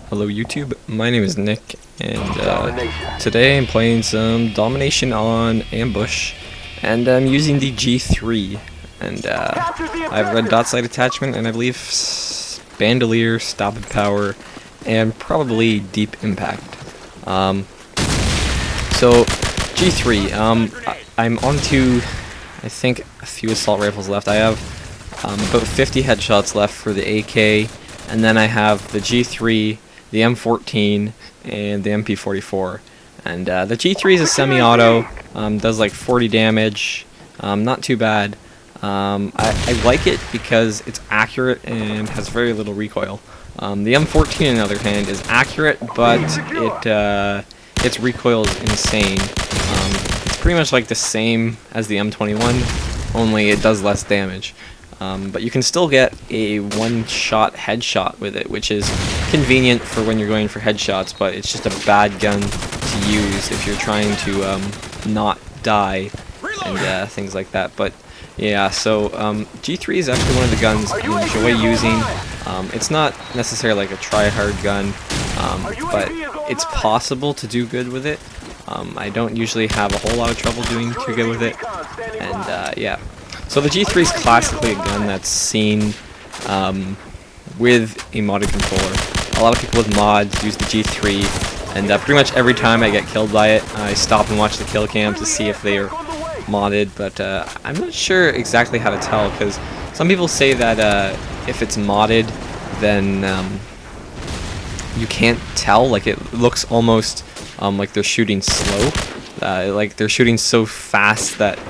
Hello YouTube, my name is Nick, and today I'm playing some Domination on Ambush, and I'm using the G3, and I have red dot sight attachment, and I believe Bandolier, Stopping Power, and probably Deep Impact. So G3, I'm onto, I think, a few assault rifles left. I have about 50 headshots left for the AK, and then I have the G3, the M14, and the MP44. And the G3 is a semi-auto, does like 40 damage, not too bad. I like it because it's accurate and has very little recoil. The M14, on the other hand, is accurate, but its recoil is insane. It's pretty much like the same as the M21, only it does less damage. But you can still get a one-shot headshot with it, which is convenient for when you're going for headshots, but it's just a bad gun to use if you're trying to not die and things like that. But yeah, so G3 is actually one of the guns I enjoy using. It's not necessarily like a try-hard gun, but it's possible to do good with it. I don't usually have a whole lot of trouble doing too good with it, and yeah. So the G3 is classically a gun that's seen with a modded controller. A lot of people with mods use the G3, and pretty much every time I get killed by it, I stop and watch the kill cam to see if they are modded, but I'm not sure exactly how to tell, because some people say that if it's modded, then you can't tell. Like, it looks almost like they're shooting slow. Like they're shooting so fast that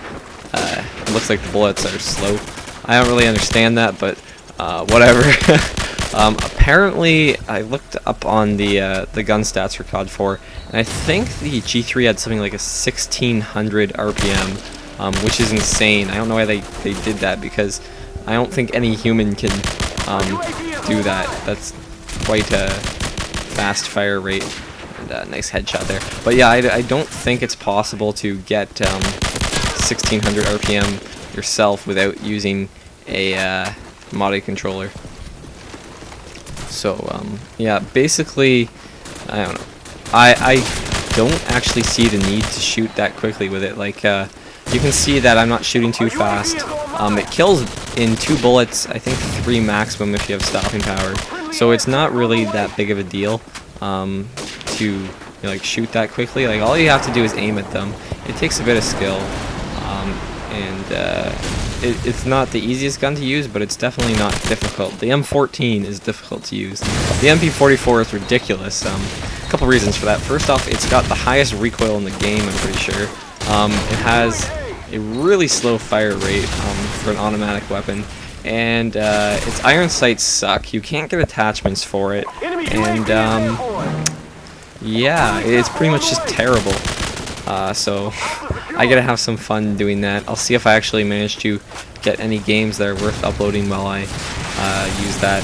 it looks like the bullets are slow. I don't really understand that, but whatever. Apparently, I looked up on the gun stats for COD 4, and I think the G3 had something like a 1600 RPM, which is insane. I don't know why they did that, because I don't think any human can do that. That's quite a fast fire rate, and a nice headshot there. But yeah, I don't think it's possible to get 1600 RPM yourself without using a modded controller. So yeah, basically, I don't know. I don't actually see the need to shoot that quickly with it. Like, you can see that I'm not shooting too fast. It kills in 2 bullets, I think 3 maximum if you have stopping power. So it's not really that big of a deal to like shoot that quickly. Like, all you have to do is aim at them. It takes a bit of skill. And it's not the easiest gun to use, but it's definitely not difficult. The M14 is difficult to use. The MP44 is ridiculous. A couple reasons for that. First off, it's got the highest recoil in the game, I'm pretty sure. It has a really slow fire rate for an automatic weapon, and its iron sights suck. You can't get attachments for it, and yeah, it's pretty much just terrible. So I gotta have some fun doing that. I'll see if I actually manage to get any games that are worth uploading while I use that.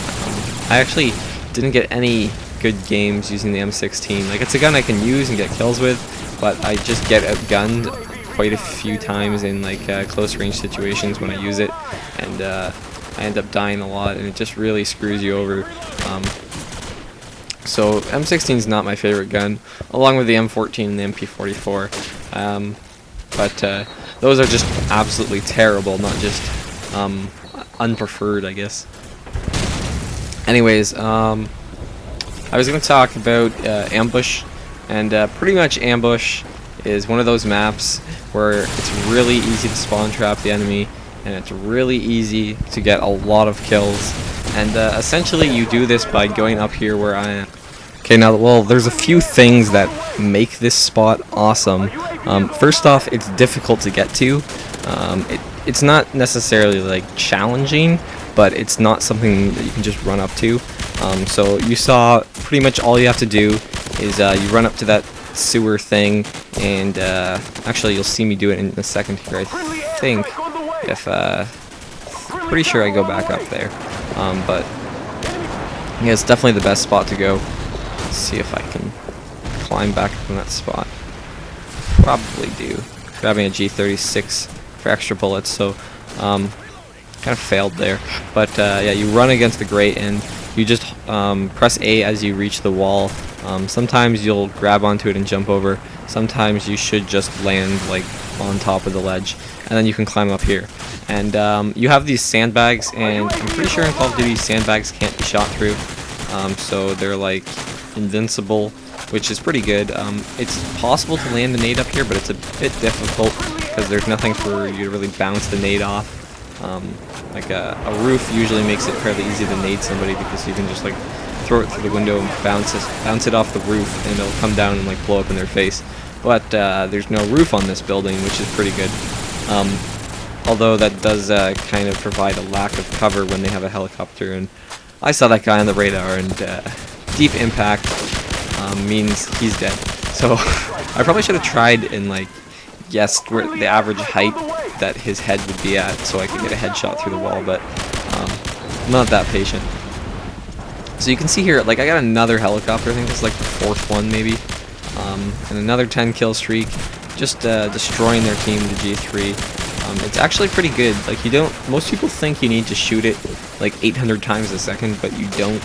I actually didn't get any good games using the M16. Like, it's a gun I can use and get kills with, but I just get outgunned quite a few times in like close range situations when I use it, and I end up dying a lot, and it just really screws you over. So M16 is not my favorite gun, along with the M14 and the MP44. But those are just absolutely terrible, not just unpreferred, I guess. Anyways, I was going to talk about Ambush, and pretty much Ambush is one of those maps where it's really easy to spawn trap the enemy, and it's really easy to get a lot of kills. And essentially you do this by going up here where I am. Okay, now, well, there's a few things that make this spot awesome. First off, it's difficult to get to. It's not necessarily like challenging, but it's not something that you can just run up to. So you saw pretty much all you have to do is you run up to that sewer thing, and actually you'll see me do it in a second here, I think. If pretty sure I go back up there, but yeah, it's definitely the best spot to go. Let's see if I can climb back from that spot. Probably do. Grabbing a G36 for extra bullets, so kind of failed there. But yeah, you run against the grate, and you just press A as you reach the wall. Sometimes you'll grab onto it and jump over. Sometimes you should just land like on top of the ledge, and then you can climb up here. And you have these sandbags, and I'm pretty sure in Call of Duty sandbags can't be shot through, so they're like invincible, which is pretty good. It's possible to land a nade up here, but it's a bit difficult because there's nothing for you to really bounce the nade off. Like a roof usually makes it fairly easy to nade somebody because you can just like throw it through the window and bounce it off the roof, and it'll come down and like blow up in their face. But there's no roof on this building, which is pretty good. Although that does kind of provide a lack of cover when they have a helicopter, and I saw that guy on the radar, and deep impact means he's dead. So I probably should have tried and like guessed where the average height that his head would be at so I could get a headshot through the wall, but I'm not that patient. So you can see here, like I got another helicopter, I think this is like the 4th one maybe, and another 10 kill streak, just destroying their team, the G3. It's actually pretty good. Like most people think you need to shoot it like 800 times a second, but you don't.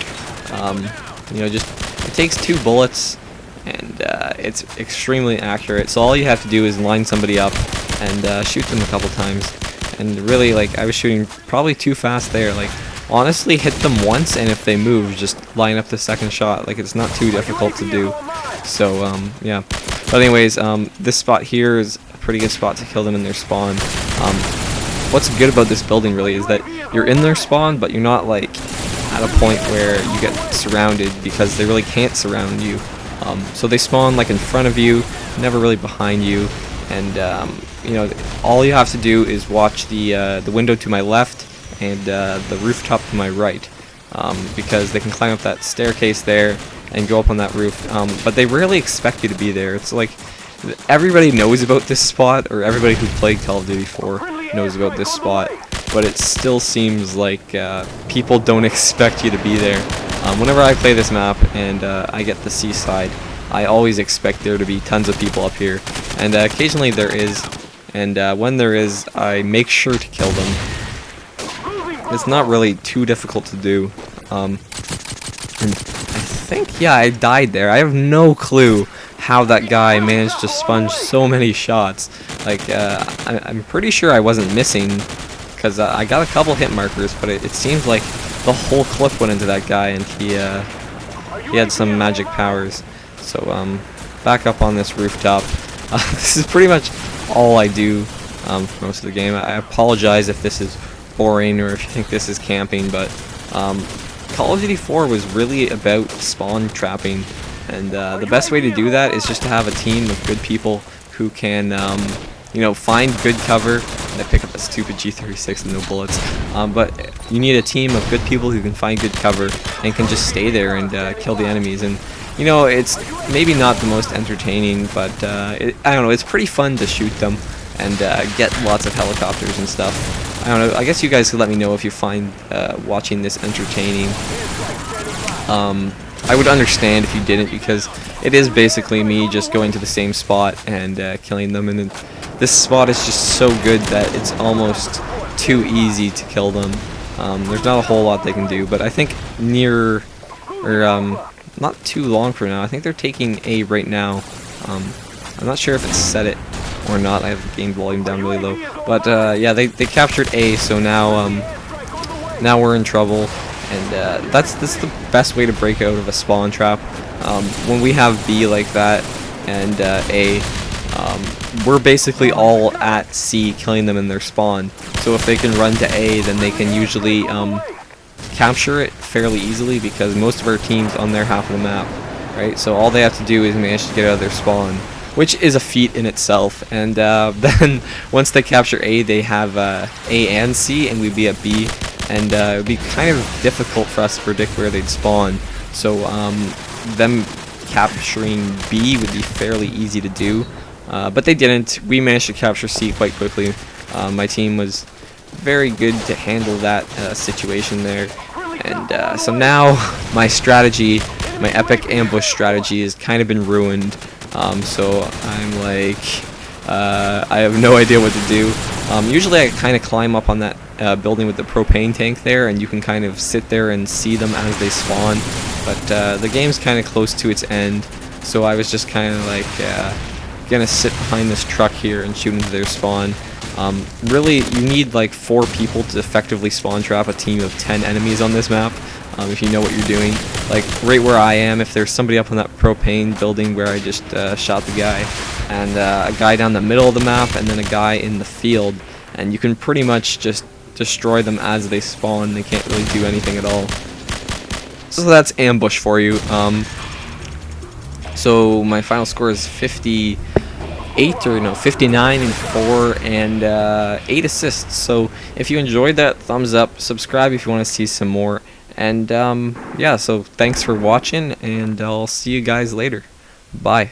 You know, just it takes 2 bullets, and it's extremely accurate. So all you have to do is line somebody up and shoot them a couple times. And really, like I was shooting probably too fast there. Like honestly, hit them once, and if they move, just line up the second shot. Like it's not too difficult to do. So yeah. But anyways, this spot here is a pretty good spot to kill them in their spawn. What's good about this building really is that you're in their spawn, but you're not like at a point where you get surrounded, because they really can't surround you. So they spawn like in front of you, never really behind you, and you know, all you have to do is watch the window to my left and the rooftop to my right, because they can climb up that staircase there and go up on that roof, but they rarely expect you to be there. It's like everybody knows about this spot, or everybody who played Call of Duty 4 knows about this spot, but it still seems like people don't expect you to be there. Whenever I play this map and I get the seaside, I always expect there to be tons of people up here, and occasionally there is, and when there is, I make sure to kill them. It's not really too difficult to do, and I think, yeah, I died there. I have no clue how that guy managed to sponge so many shots. Like, I'm pretty sure I wasn't missing, because I got a couple hit markers, but it seems like the whole clip went into that guy, and he had some magic powers. So back up on this rooftop. This is pretty much all I do for most of the game. I apologize if this is boring or if you think this is camping, but Call of Duty 4 was really about spawn trapping, and the best way to do that is just to have a team of good people who can you know, find good cover. And I pick up a stupid G36 and no bullets, but you need a team of good people who can find good cover and can just stay there and kill the enemies. And you know, it's maybe not the most entertaining, but I don't know, it's pretty fun to shoot them and get lots of helicopters and stuff. I don't know, I guess you guys could let me know if you find watching this entertaining. I would understand if you didn't, because it is basically me just going to the same spot and killing them, and this spot is just so good that it's almost too easy to kill them. There's not a whole lot they can do, but I think near, or not too long from now, I think they're taking A right now. I'm not sure if it's set it or not. I have the game volume down really low, but yeah, they captured A, so now now we're in trouble, and that's the best way to break out of a spawn trap. When we have B like that and A, we're basically all at C killing them in their spawn. So if they can run to A, then they can usually capture it fairly easily, because most of our team's on their half of the map, right? So all they have to do is manage to get out of their spawn, which is a feat in itself. And then once they capture A, they have A and C, and we'd be at B, and it would be kind of difficult for us to predict where they'd spawn. So them capturing B would be fairly easy to do, but they didn't. We managed to capture C quite quickly. My team was very good to handle that situation there, and so now my strategy, my epic ambush strategy, has kind of been ruined. So I'm like, I have no idea what to do. Usually I kind of climb up on that building with the propane tank there, and you can kind of sit there and see them as they spawn. But the game's kind of close to its end, so I was just kind of like gonna sit behind this truck here and shoot into their spawn. Really, you need like 4 people to effectively spawn trap a team of 10 enemies on this map. If you know what you're doing. Like right where I am, if there's somebody up on that propane building where I just shot the guy, and a guy down the middle of the map, and then a guy in the field, and you can pretty much just destroy them as they spawn. They can't really do anything at all. So that's ambush for you. So my final score is 58 or no 59 and 4 and 8 assists. So if you enjoyed that, thumbs up, subscribe if you want to see some more. And yeah, so thanks for watching, and I'll see you guys later. Bye.